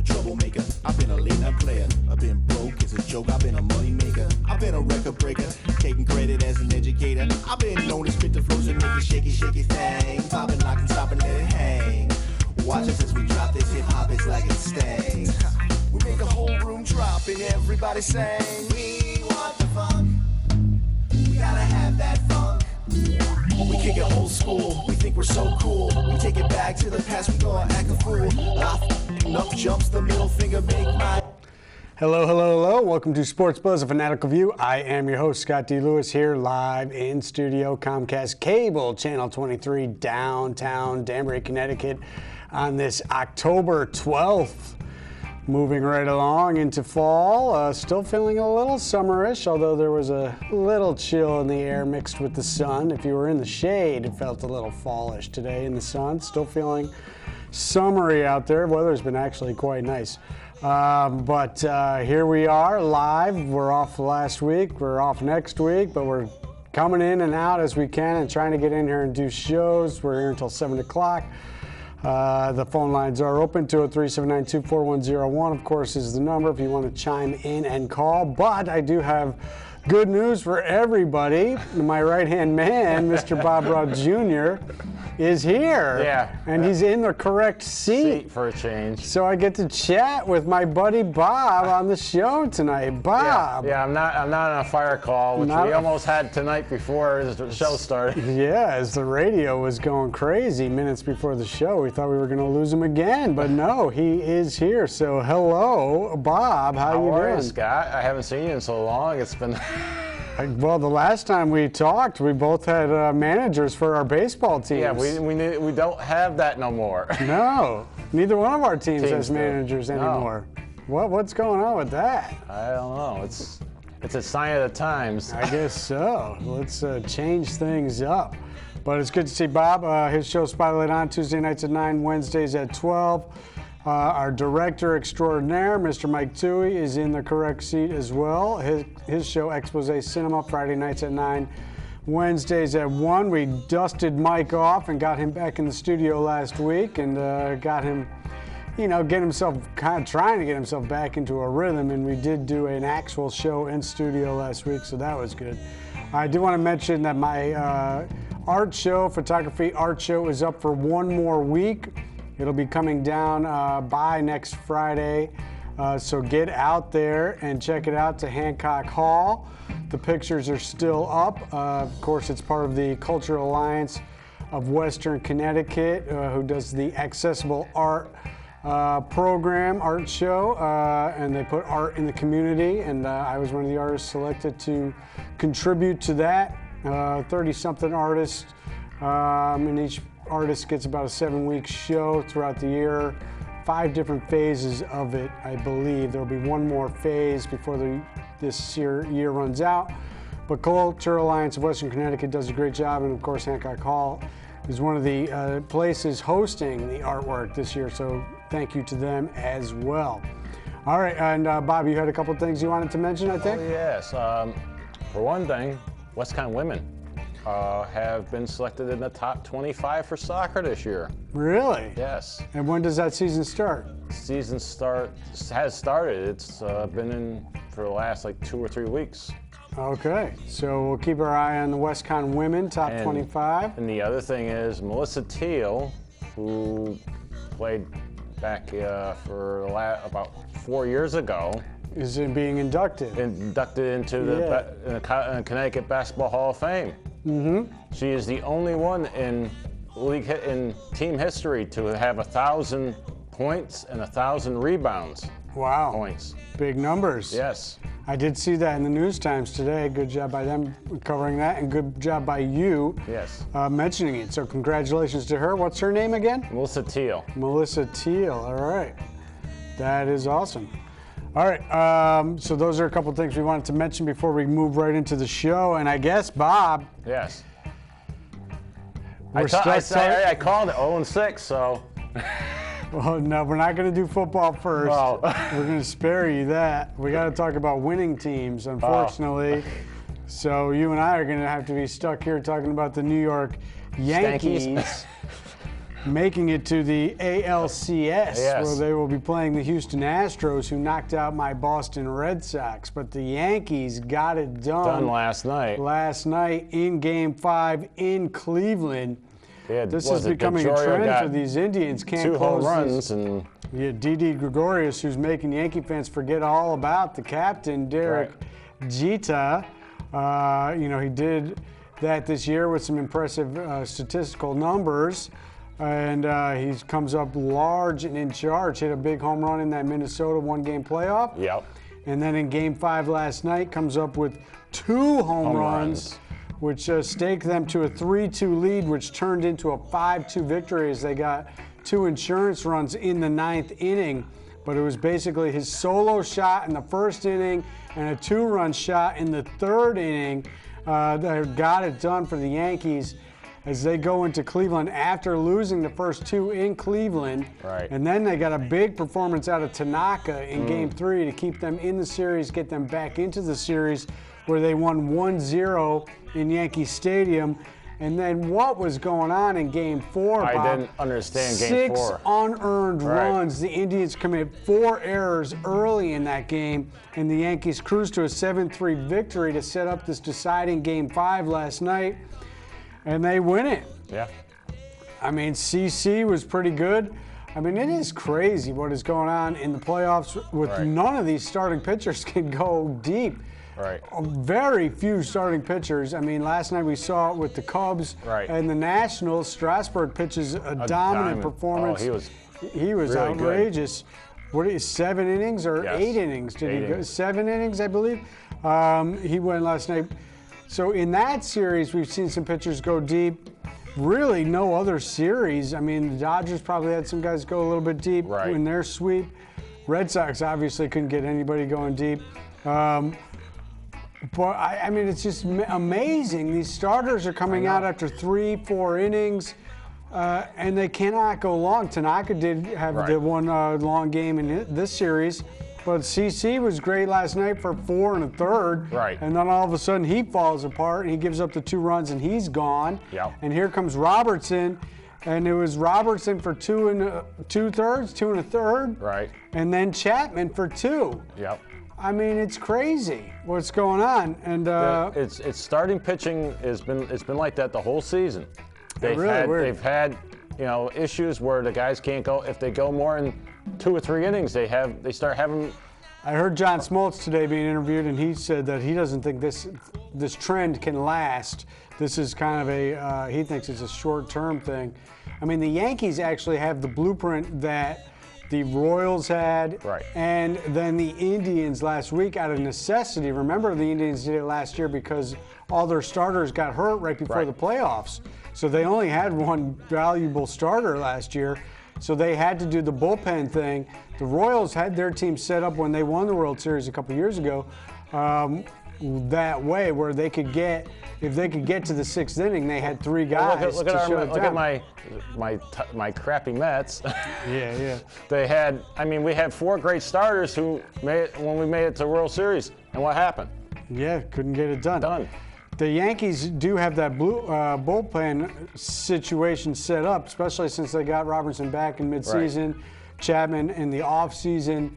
troublemaker. I've been a late-night player. I've been broke as a joke. I've been a money maker. I've been a record breaker, taking credit as an educator. I've been known to spit the flows and make a shaky, shaky thing. Popping, locking, stopping, let it hang. Watch us as we drop this hip-hop, it's like it stings. We make the whole room drop and everybody sing. We want the funk. We gotta have that funk. We kick it old school, we think we're so cool. We take it back to the past, we go and act a fool. Up jumps the middle finger, make my... Hello, hello, hello. Welcome to Sports Buzz, a Fanatical View. I am your host, Scott D. Lewis, here live in studio, Comcast Cable, Channel 23, downtown Danbury, Connecticut, on this October 12th. Moving right along into fall, still feeling a little summerish, although there was a little chill in the air mixed with the sun. If you were in the shade, it felt a little fallish today in the sun. Still feeling summery out there. Weather's been actually quite nice. But here we are live. We're off last week. We're off next week, but we're coming in and out as we can and trying to get in here and do shows. We're here until 7 o'clock. The phone lines are open. 203-792-4101, of course, is the number if you want to chime in and call. But I do have good news for everybody. My right-hand man, Mr. Bob Robb Jr., is here. Yeah. And he's in the correct seat. For a change. So I get to chat with my buddy Bob on the show tonight. Bob. Yeah, I'm not on a fire call, which we almost had tonight before the show started. Yeah, as the radio was going crazy minutes before the show, we thought we were going to lose him again, but no, he is here. So hello, Bob. How you are doing? you, Scott? I haven't seen you in so long. It's been... Well, the last time we talked, we both had managers for our baseball teams. Yeah, we don't have that no more. No, neither one of our teams has managers anymore. No. What's going on with that? I don't know. It's a sign of the times. I guess so. Let's change things up. But it's good to see Bob. His show Spotlight On Tuesday nights at 9, Wednesdays at 12. Our director extraordinaire, Mr. Mike Toohey, is in the correct seat as well. His show, Expose Cinema, Friday nights at 9, Wednesdays at 1. We dusted Mike off and got him back in the studio last week and got him, trying to get himself back into a rhythm. And we did do an actual show in studio last week, so that was good. I do want to mention that my photography art show is up for one more week. It'll be coming down by next Friday, so get out there and check it out to Hancock Hall. The pictures are still up. Of course, it's part of the Cultural Alliance of Western Connecticut, who does the Accessible Art program, art show, and they put art in the community, and I was one of the artists selected to contribute to that. 30-something artists, and each artist gets about a 7-week show throughout the year, 5 different phases of it, I believe. There'll be one more phase before this year runs out. But Cultural Alliance of Western Connecticut does a great job, and of course Hancock Hall is one of the places hosting the artwork this year, so thank you to them as well. All right, and Bob, you had a couple things you wanted to mention, I think? Oh, yes. For one thing, Wisconsin women have been selected in the top 25 for soccer this year. Really? Yes. And when does that season start? Season has started. It's been in for the last 2 or 3 weeks. Okay, so we'll keep our eye on the Wisconsin women, top 25. And the other thing is Melissa Teal, who played back for about 4 years ago, is being inducted into the Connecticut Basketball Hall of Fame. Mm-hmm. She is the only one in team history to have 1,000 points and 1,000 rebounds. Wow. Points. Big numbers. Yes. I did see that in the News Times today. Good job by them covering that, and good job by you mentioning it. So congratulations to her. What's her name again? Melissa Teal. Melissa Teal. All right. That is awesome. All right, so those are a couple things we wanted to mention before we move right into the show. And I guess, Bob. Yes. I called it 0-6, so. Well, no, we're not going to do football first. Oh. We're going to spare you that. We got to talk about winning teams, unfortunately. Oh. So you and I are going to have to be stuck here talking about the New York Yankees. making it to the ALCS, where they will be playing the Houston Astros, who knocked out my Boston Red Sox. But the Yankees got it done last night. Last night in Game 5 in Cleveland. Yeah, this is becoming a trend for these Indians. Can't 2 home runs and Didi Gregorius, who's making Yankee fans forget all about the captain, Derek Jeter. He did that this year with some impressive statistical numbers. And he comes up large and in charge. Hit a big home run in that Minnesota one-game playoff. Yep. And then in Game 5 last night, comes up with 2 home runs, which staked them to a 3-2 lead, which turned into a 5-2 victory as they got 2 insurance runs in the 9th inning. But it was basically his solo shot in the first inning and a 2-run shot in the 3rd inning that got it done for the Yankees as they go into Cleveland after losing the first 2 in Cleveland. Right. And then they got a big performance out of Tanaka in Game 3 to keep them in the series, get them back into the series, where they won 1-0 in Yankee Stadium. And then what was going on in Game 4, Bob? I didn't understand Game 4. 6 unearned runs. The Indians commit 4 errors early in that game, and the Yankees cruised to a 7-3 victory to set up this deciding Game 5 last night. And they win it. Yeah. I mean, CC was pretty good. I mean, it is crazy what is going on in the playoffs with none of these starting pitchers can go deep. Right. Very few starting pitchers. I mean, last night we saw it with the Cubs and the Nationals. Strasburg pitches a dominant performance. Oh, he was really outrageous. Good. What is 7 innings or 8 innings? Did he go 7 innings, I believe? He went last night. So in that series, we've seen some pitchers go deep. Really, no other series. I mean, the Dodgers probably had some guys go a little bit deep in their sweep. Red Sox obviously couldn't get anybody going deep. But I mean, it's just amazing. These starters are coming out after 3-4 innings, and they cannot go long. Tanaka did have the one long game in this series. But CC was great last night for 4 1/3. Right. And then all of a sudden he falls apart and he gives up the 2 runs and he's gone. Yep. And here comes Robertson. And it was Robertson for 2 2/3, 2 1/3. Right. And then Chapman for 2. Yep. I mean, it's crazy what's going on. And it's starting pitching it's been like that the whole season. They've had issues where the guys can't go. If they go more in 2 or 3 innings, they start having. I heard John Smoltz today being interviewed, and he said that he doesn't think this trend can last. This is kind of he thinks it's a short-term thing. I mean, the Yankees actually have the blueprint that the Royals had, and then the Indians last week out of necessity. Remember, the Indians did it last year because all their starters got hurt right before the playoffs. So they only had one valuable starter last year. So they had to do the bullpen thing. The Royals had their team set up when they won the World Series a couple years ago that way, where they could get, if they could get to the 6th inning, they had 3 guys look at my crappy Mets. Yeah. They had, we had 4 great starters who when we made it to the World Series, and what happened? Yeah, couldn't get it done. The Yankees do have that bullpen situation set up, especially since they got Robertson back in midseason, Chapman in the offseason.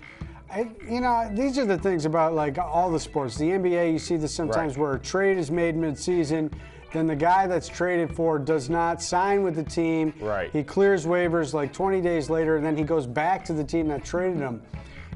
These are the things about like all the sports. The NBA, you see this sometimes where a trade is made midseason, then the guy that's traded for does not sign with the team. He clears waivers like 20 days later, and then he goes back to the team that traded him.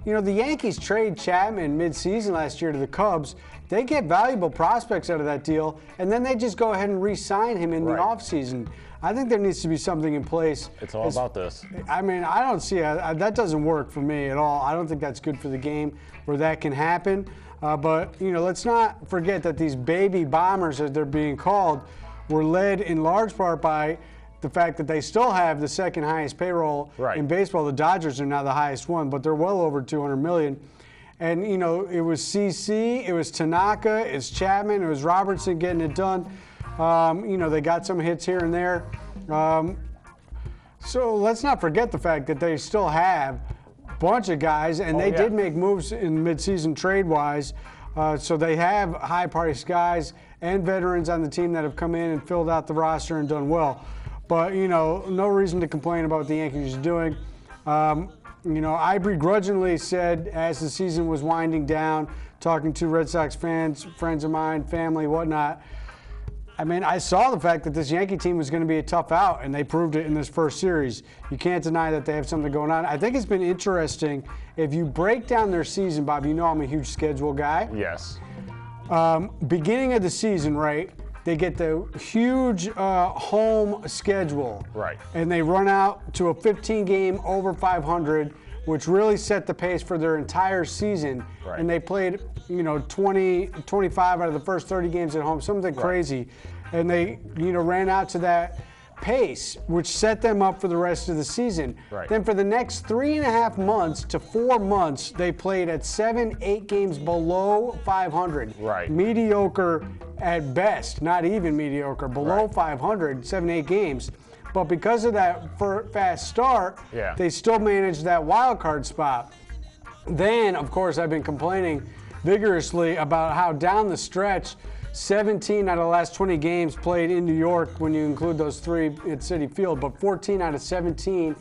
The Yankees trade Chapman midseason last year to the Cubs. They get valuable prospects out of that deal, and then they just go ahead and re-sign him in the offseason. I think there needs to be something in place. It's all about this. I mean, I don't see that doesn't work for me at all. I don't think that's good for the game where that can happen. But let's not forget that these baby bombers, as they're being called, were led in large part by the fact that they still have the 2nd highest payroll in baseball. The Dodgers are now the highest one, but they're well over $200 million. And, it was CC, it was Tanaka, it's Chapman, it was Robertson getting it done. They got some hits here and there. So let's not forget the fact that they still have a bunch of guys, and they did make moves in midseason trade-wise. So they have high-priced guys and veterans on the team that have come in and filled out the roster and done well. But, no reason to complain about what the Yankees are doing. I begrudgingly said as the season was winding down, talking to Red Sox fans, friends of mine, family, whatnot, I saw the fact that this Yankee team was going to be a tough out, and they proved it in this first series. You can't deny that they have something going on. I think it's been interesting. If you break down their season, Bob, I'm a huge schedule guy. Yes. Beginning of the season, right, they get the huge home schedule. Right. And they run out to a 15-game over 500, which really set the pace for their entire season. Right. And they played, 25 out of the first 30 games at home, something crazy. And they, ran out to that pace, which set them up for the rest of the season. Right. Then for the next 3.5 months to 4 months, they played at 7-8 games below 500. Right. Mediocre at best, not even mediocre, below 500, 7-8 games. But because of that fast start, they still managed that wild card spot. Then, of course, I've been complaining vigorously about how down the stretch, 17 out of the last 20 games played in New York when you include those 3 at Citi Field, but 14 out of 17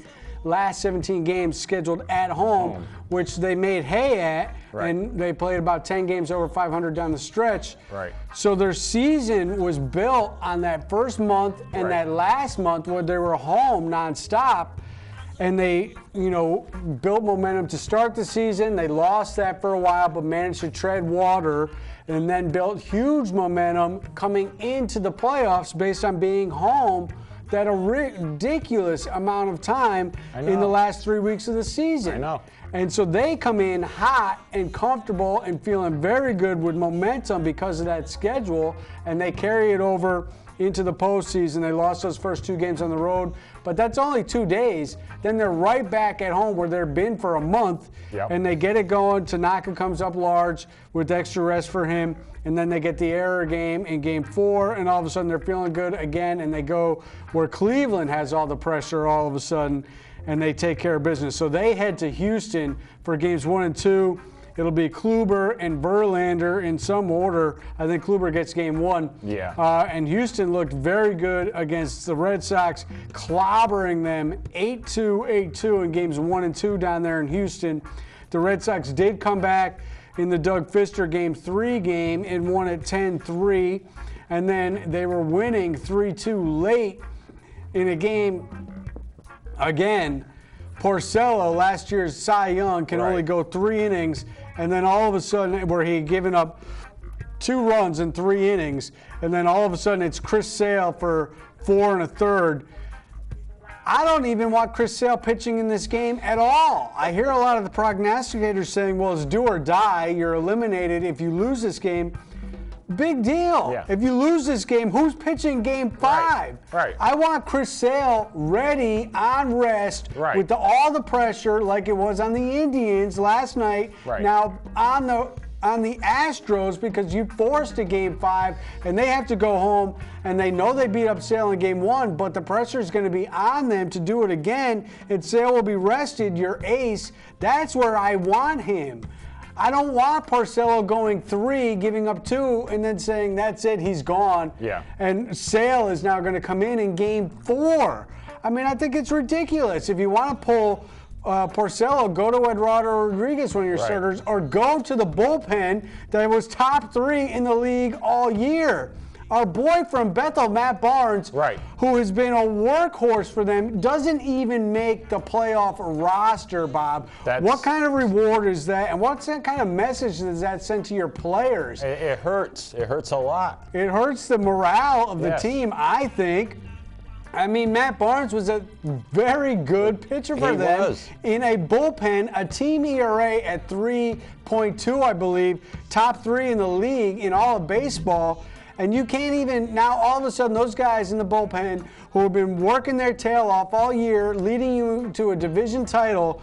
last 17 games scheduled at home, which they made hay at, and they played about 10 games over 500 down the stretch. Right. So their season was built on that first month and that last month where they were home nonstop. And they, built momentum to start the season. They lost that for a while, but managed to tread water and then built huge momentum coming into the playoffs based on being home that a ridiculous amount of time in the last 3 weeks of the season. I know. And so they come in hot and comfortable and feeling very good with momentum because of that schedule, and they carry it over into the postseason. They lost those first 2 games on the road, but that's only 2 days. Then they're right back at home where they've been for a month, and they get it going. Tanaka comes up large with extra rest for him, and then they get the error game in Game 4, and all of a sudden they're feeling good again, and they go where Cleveland has all the pressure all of a sudden, and they take care of business. So they head to Houston for Games 1 and 2. It'll be Kluber and Verlander in some order. I think Kluber gets Game 1. Yeah. And Houston looked very good against the Red Sox, clobbering them 8-2, 8-2 in Games 1 and 2 down there in Houston. The Red Sox did come back in the Doug Fister Game 3 game and won at 10-3. And then they were winning 3-2 late in a game. Again, Porcello, last year's Cy Young, can only go 3 innings. And then all of a sudden, where he had given up 2 runs in 3 innings, and then all of a sudden it's Chris Sale for 4 1/3. I don't even want Chris Sale pitching in this game at all. I hear a lot of the prognosticators saying, well, it's do or die. You're eliminated if you lose this game. Big deal. Yeah. If you lose this game, who's pitching Game 5? Right. I want Chris Sale ready on rest with all the pressure like it was on the Indians last night. Right. Now on the Astros, because you forced a Game 5 and they have to go home and they know they beat up Sale in Game 1, but the pressure is going to be on them to do it again, and Sale will be rested, your ace. That's where I want him. I don't want Porcello going 3, giving up 2, and then saying, that's it, he's gone. Yeah. And Sale is now going to come in Game 4. I think it's ridiculous. If you want to pull Porcello, go to Eduardo Rodriguez, one of your starters, or go to the bullpen that was top 3 in the league all year. Our boy from Bethel, Matt Barnes, who has been a workhorse for them, doesn't even make the playoff roster, Bob. What kind of reward is that, and what kind of message does that send to your players? It hurts. It hurts a lot. It hurts the morale of the team, I think. Matt Barnes was a very good pitcher for them in a bullpen, a team ERA at 3.2, I believe, top 3 in the league in all of baseball. And you can't even, now all of a sudden, those guys in the bullpen who have been working their tail off all year, leading you to a division title,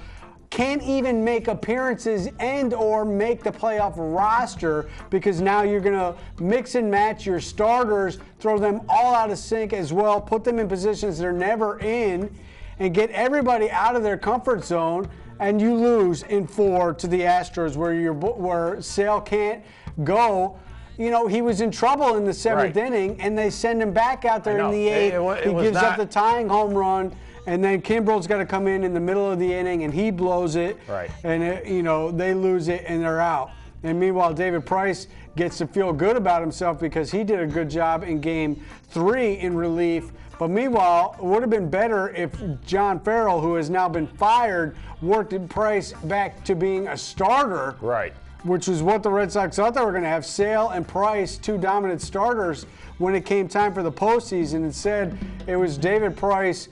can't even make appearances and or make the playoff roster because now you're going to mix and match your starters, throw them all out of sync as well, put them in positions they're never in, and get everybody out of their comfort zone, and you lose in 4 to the Astros where Sale can't go. he was in trouble in the 7th inning, and they send him back out there in the 8th. He gives up the tying home run, and then Kimbrel's got to come in the middle of the inning, and he blows it. Right. And they lose it, and they're out. And meanwhile, David Price gets to feel good about himself because he did a good job in Game 3 in relief. But meanwhile, it would have been better if John Farrell, who has now been fired, worked Price back to being a starter. Right. Which is what the Red Sox thought they were going to have. Sale and Price, 2 dominant starters, when it came time for the postseason. Instead, it was David Price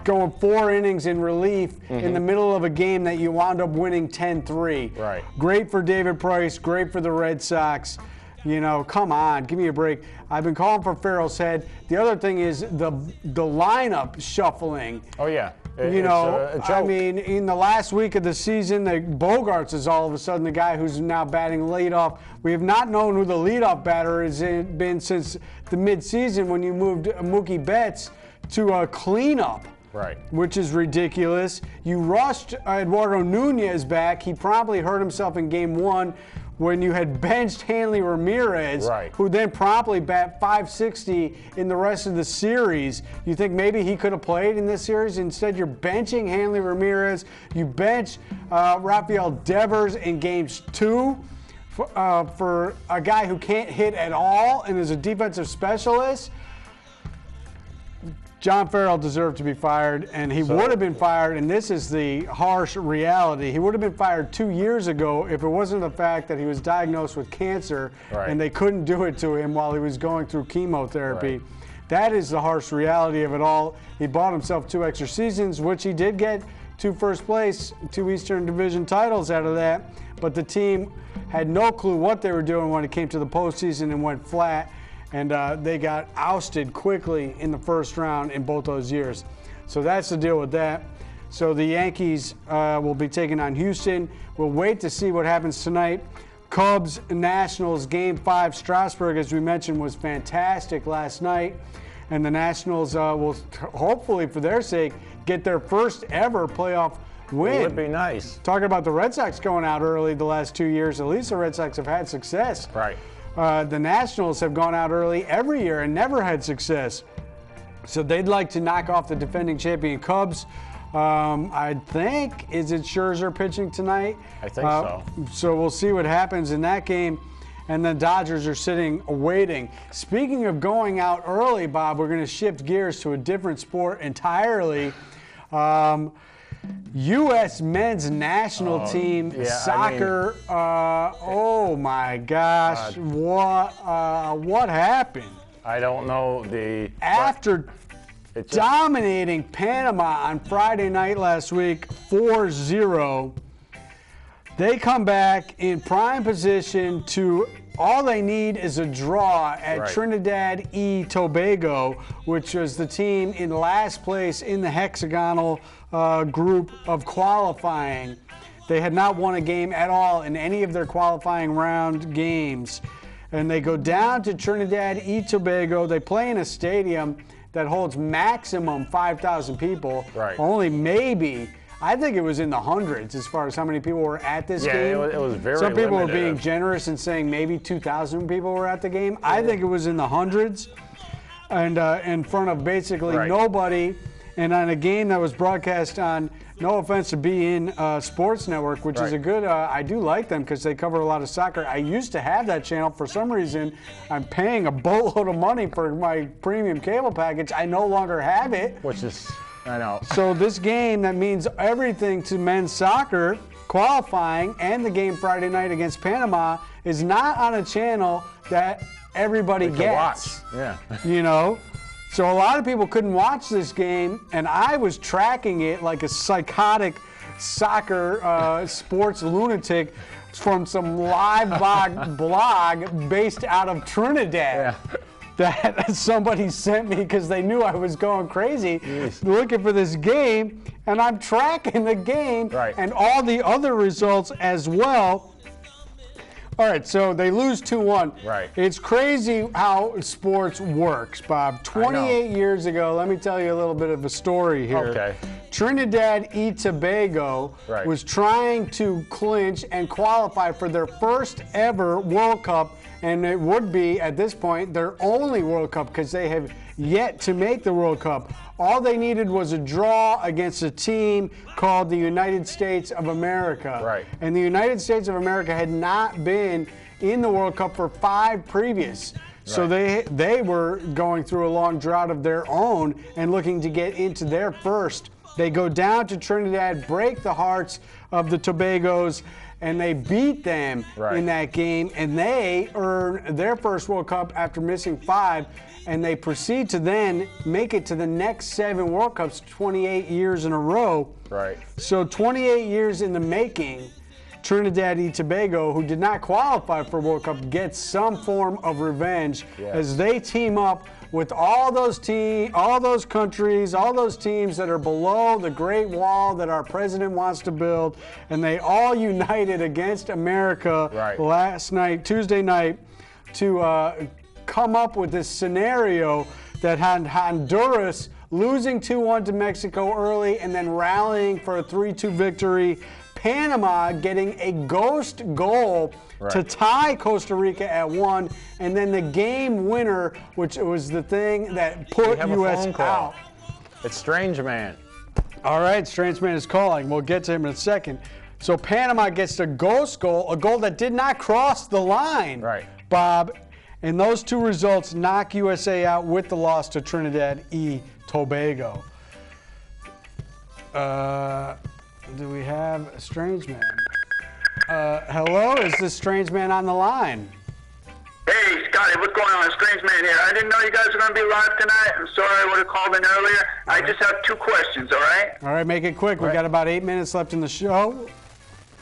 going 4 innings in relief in the middle of a game that you wound up winning 10-3. Right. Great for David Price, great for the Red Sox. Come on, give me a break. I've been calling for Farrell's head. The other thing is the lineup shuffling. Oh, yeah. I mean, in the last week of the season, Bogarts is all of a sudden the guy who's now batting leadoff. We have not known who the leadoff batter has been since the midseason when you moved Mookie Betts to a cleanup. Right. Which is ridiculous. You rushed Eduardo Nunez back. He probably hurt himself in Game 1 when you had benched Hanley Ramirez, who then promptly bat .560 in the rest of the series. You think maybe he could have played in this series? Instead, you're benching Hanley Ramirez. You bench Rafael Devers in Games 2 for a guy who can't hit at all and is a defensive specialist. John Farrell deserved to be fired, and he would have been fired, and this is the harsh reality. He would have been fired 2 years ago if it wasn't the fact that he was diagnosed with cancer and they couldn't do it to him while he was going through chemotherapy. Right. That is the harsh reality of it all. He bought himself 2 extra seasons, which he did get 2 first place, 2 Eastern Division titles out of that, but the team had no clue what they were doing when it came to the postseason and went flat. And they got ousted quickly in the first round in both those years. So that's the deal with that. So the Yankees will be taking on Houston. We'll wait to see what happens tonight. Cubs, Nationals, Game 5. Strasburg, as we mentioned, was fantastic last night. And the Nationals will hopefully, for their sake, get their first ever playoff win. It would be nice. Talking about the Red Sox going out early the last 2 years, at least the Red Sox have had success. Right. The Nationals have gone out early every year and never had success. So they'd like to knock off the defending champion Cubs. I think, is it Scherzer pitching tonight? I think so. So we'll see what happens in that game. And the Dodgers are sitting waiting. Speaking of going out early, Bob, we're going to shift gears to a different sport entirely. U.S. men's national team soccer. Oh my gosh, what happened? I don't know. After dominating Panama on Friday night last week, 4-0, they come back in prime position to. All they need is a draw at Trinidad y Tobago, which was the team in last place in the hexagonal group of qualifying. They had not won a game at all in any of their qualifying round games. And they go down to Trinidad y Tobago. They play in a stadium that holds maximum 5,000 people. Right. Only maybe. I think it was in the hundreds as far as how many people were at this game. Yeah, it was very Some people limited. were being generous and saying maybe 2,000 people were at the game. I think it was in the hundreds and in front of basically nobody. And on a game that was broadcast on, no offense to beIN Sports Network, which is a good, I do like them because they cover a lot of soccer. I used to have that channel. For some reason, I'm paying a boatload of money for my premium cable package. I no longer have it. Which is... I know. So this game that means everything to men's soccer, qualifying, and the game Friday night against Panama is not on a channel that everybody gets. Watch. Yeah. So a lot of people couldn't watch this game, and I was tracking it like a psychotic soccer sports lunatic from some live blog based out of Trinidad. Yeah. That somebody sent me because they knew I was going crazy looking for this game, and I'm tracking the game and all the other results as well. All right, so they lose 2-1. Right. It's crazy how sports works, Bob. 28 years ago, let me tell you a little bit of a story here. Okay. Trinidad and Tobago was trying to clinch and qualify for their first ever World Cup, and it would be, at this point, their only World Cup because they have yet to make the World Cup. All they needed was a draw against a team called the United States of America. Right. And the United States of America had not been in the World Cup for 5 previous. So they were going through a long drought of their own and looking to get into their first. They go down to Trinidad, break the hearts of the Tobagos, and they beat them in that game, and they earn their first World Cup after missing 5, and they proceed to then make it to the next 7 World Cups, 28 years in a row. Right. So 28 years in the making, Trinidad and Tobago, who did not qualify for World Cup, gets some form of revenge as they team up with all those countries, all those teams that are below the Great Wall that our president wants to build, and they all united against America last night, Tuesday night, to come up with this scenario that had Honduras losing 2-1 to Mexico early and then rallying for a 3-2 victory. Panama getting a ghost goal to tie Costa Rica at 1, and then the game winner, which was the thing that put U.S. out. It's Strange Man. All right, Strange Man is calling. We'll get to him in a second. So Panama gets a ghost goal, a goal that did not cross the line, Bob. And those 2 results knock USA out with the loss to Trinidad and Tobago. Do we have a Strange Man? Hello, is this Strange Man on the line? Hey, Scotty, what's going on? Strange Man here. I didn't know you guys were going to be live tonight. I'm sorry I would have called in earlier. I just have 2 questions, all right? All right, make it quick. We got about 8 minutes left in the show.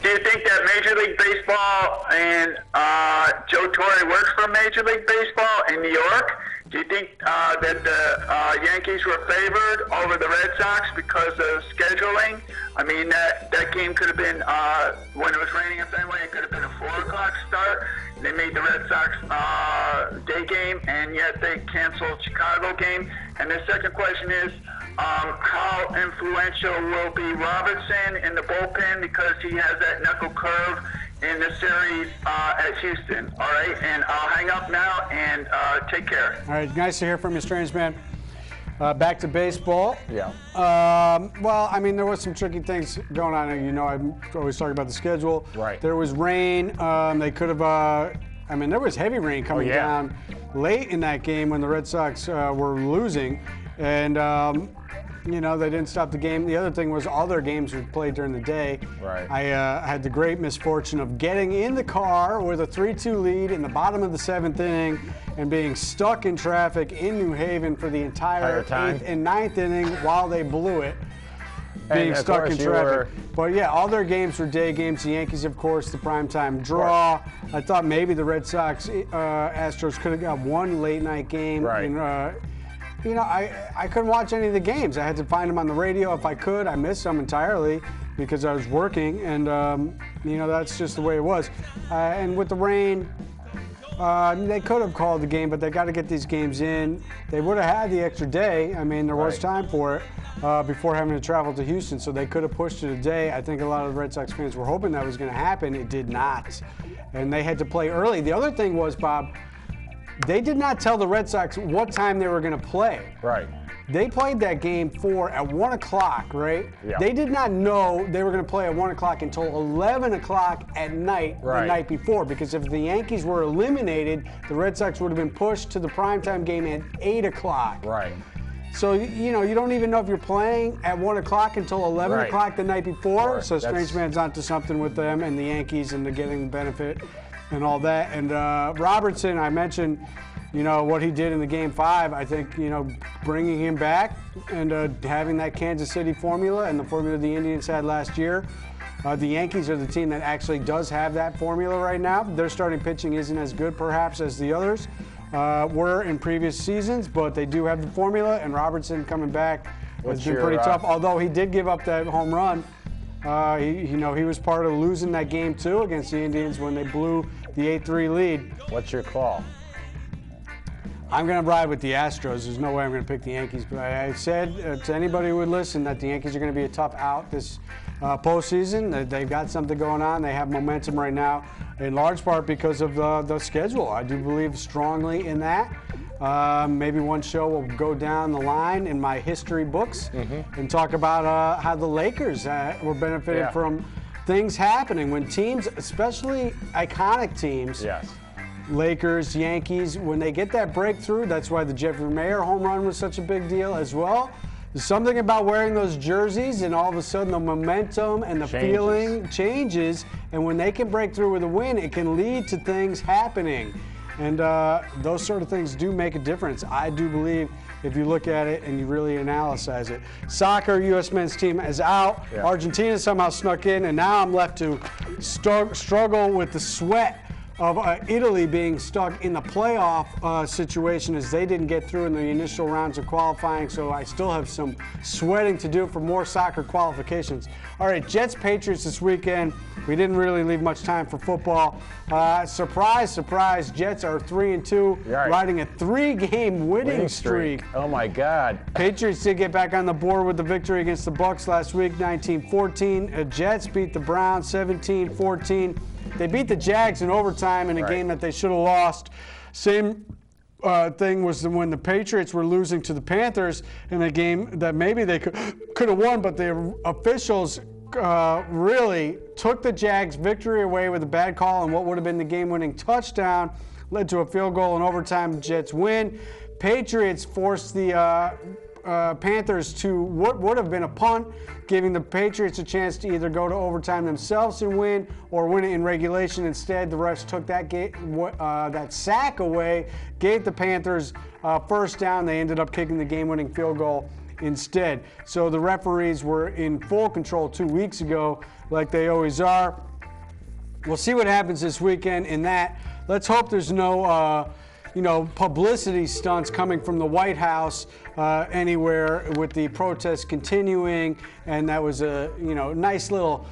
Do you think that Major League Baseball and Joe Torre works for Major League Baseball in New York? Do you think that the Yankees were favored over the Red Sox because of scheduling? I mean, that game could have been, when it was raining at Fenway, it could have been a 4 o'clock start. They made the Red Sox day game, and yet they canceled Chicago game. And the second question is, how influential will be Robertson in the bullpen because he has that knuckle curve in the series at Houston? All right, and I'll hang up now and take care. All right, nice to hear from you, Strange Man. Back to baseball. Yeah. Well, I mean, there was some tricky things going on. You know, I'm always talking about the schedule. Right. There was rain. They could have. I mean, there was heavy rain coming down late in that game when the Red Sox were losing, and you know, they didn't stop the game. The other thing was all their games were played during the day. Right. I had the great misfortune of getting in the car with a 3-2 lead in the bottom of the 7th inning and being stuck in traffic in New Haven for the entire 8th and 9th inning while they blew it. Being stuck in traffic. But yeah, all their games were day games. The Yankees, of course, the primetime draw. I thought maybe the Red Sox, Astros could have got 1 late night game. Right. You know, I couldn't watch any of the games. I had to find them on the radio if I could. I missed some entirely because I was working, and you know, that's just the way it was. And with the rain, they could have called the game, but they got to get these games in. They would have had the extra day. I mean, there was time for it before having to travel to Houston, so they could have pushed it a day. I think a lot of Red Sox fans were hoping that was going to happen. It did not, and they had to play early. The other thing was, Bob, they did not tell the Red Sox what time they were going to play. Right. They played that game at 1 o'clock, right? Yeah. They did not know they were going to play at 1 o'clock until 11 o'clock at night the night before, because if the Yankees were eliminated, the Red Sox would have been pushed to the primetime game at 8 o'clock. Right. So, you know, you don't even know if you're playing at 1 o'clock until 11 o'clock the night before. Right. So Strange Man's onto something with them and the Yankees and the getting the benefit and all that. And Robertson, I mentioned, you know, what he did in the Game 5. I think, you know, bringing him back and having that Kansas City formula and the formula the Indians had last year. The Yankees are the team that actually does have that formula right now. Their starting pitching isn't as good, perhaps, as the others were in previous seasons, but they do have the formula, and Robertson coming back has been pretty tough. Although he did give up that home run. He was part of losing that game, too, against the Indians when they blew the 8-3 lead. What's your call? I'm going to ride with the Astros. There's no way I'm going to pick the Yankees. But I said to anybody who would listen that the Yankees are going to be a tough out this postseason. They've got something going on. They have momentum right now, in large part because of the schedule. I do believe strongly in that. Maybe one show will go down the line in my history books and talk about how the Lakers were benefiting from things happening when teams, especially iconic teams, Lakers, Yankees, when they get that breakthrough. That's why the Jeffrey Mayer home run was such a big deal as well. There's something about wearing those jerseys and all of a sudden the momentum and the feeling changes. And when they can break through with a win, it can lead to things happening. And those sort of things do make a difference. I do believe if you look at it and you really analyze it. Soccer, U.S. men's team is out. Argentina somehow snuck in, and now I'm left to struggle with the sweat of Italy being stuck in the playoff situation as they didn't get through in the initial rounds of qualifying. So I still have some sweating to do for more soccer qualifications. All right, Jets-Patriots this weekend. We didn't really leave much time for football. Surprise, surprise, Jets are 3-2, riding a 3-game winning streak. Oh, my God. Patriots did get back on the board with the victory against the Bucs last week, 19-14. Jets beat the Browns 17-14. They beat the Jags in overtime in a game that they should have lost. Same thing was when the Patriots were losing to the Panthers in a game that maybe they could have won, but the officials really took the Jags' victory away with a bad call, and what would have been the game-winning touchdown led to a field goal in overtime. The Jets win. Patriots forced the Panthers to what would have been a punt, giving the Patriots a chance to either go to overtime themselves and win or win it in regulation. Instead, the refs took that sack away, gave the Panthers first down. They ended up kicking the game-winning field goal instead. So the referees were in full control 2 weeks ago, like they always are. We'll see what happens this weekend in that. Let's hope there's no publicity stunts coming from the White House anywhere with the protests continuing. And that was a nice little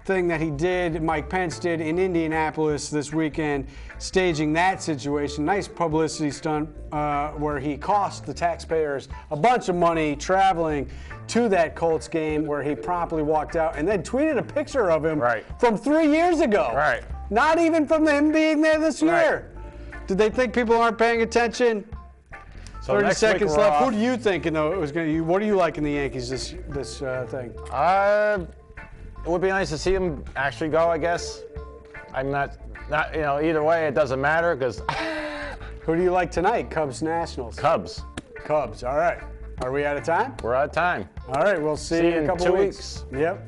thing that he did, Mike Pence did in Indianapolis this weekend, staging that situation. Nice publicity stunt where he cost the taxpayers a bunch of money traveling to that Colts game, where he promptly walked out and then tweeted a picture of him from 3 years ago. Not even from him being there this year. Did they think people aren't paying attention? So 30 seconds left. Who do you think what do you like in the Yankees this thing? It would be nice to see him actually go, I guess. I'm not either way, it doesn't matter because. Who do you like tonight? Cubs, Nationals? Cubs. Cubs, all right. Are we out of time? We're out of time. All right, we'll see you in a couple in 2 weeks. weeks. Yep.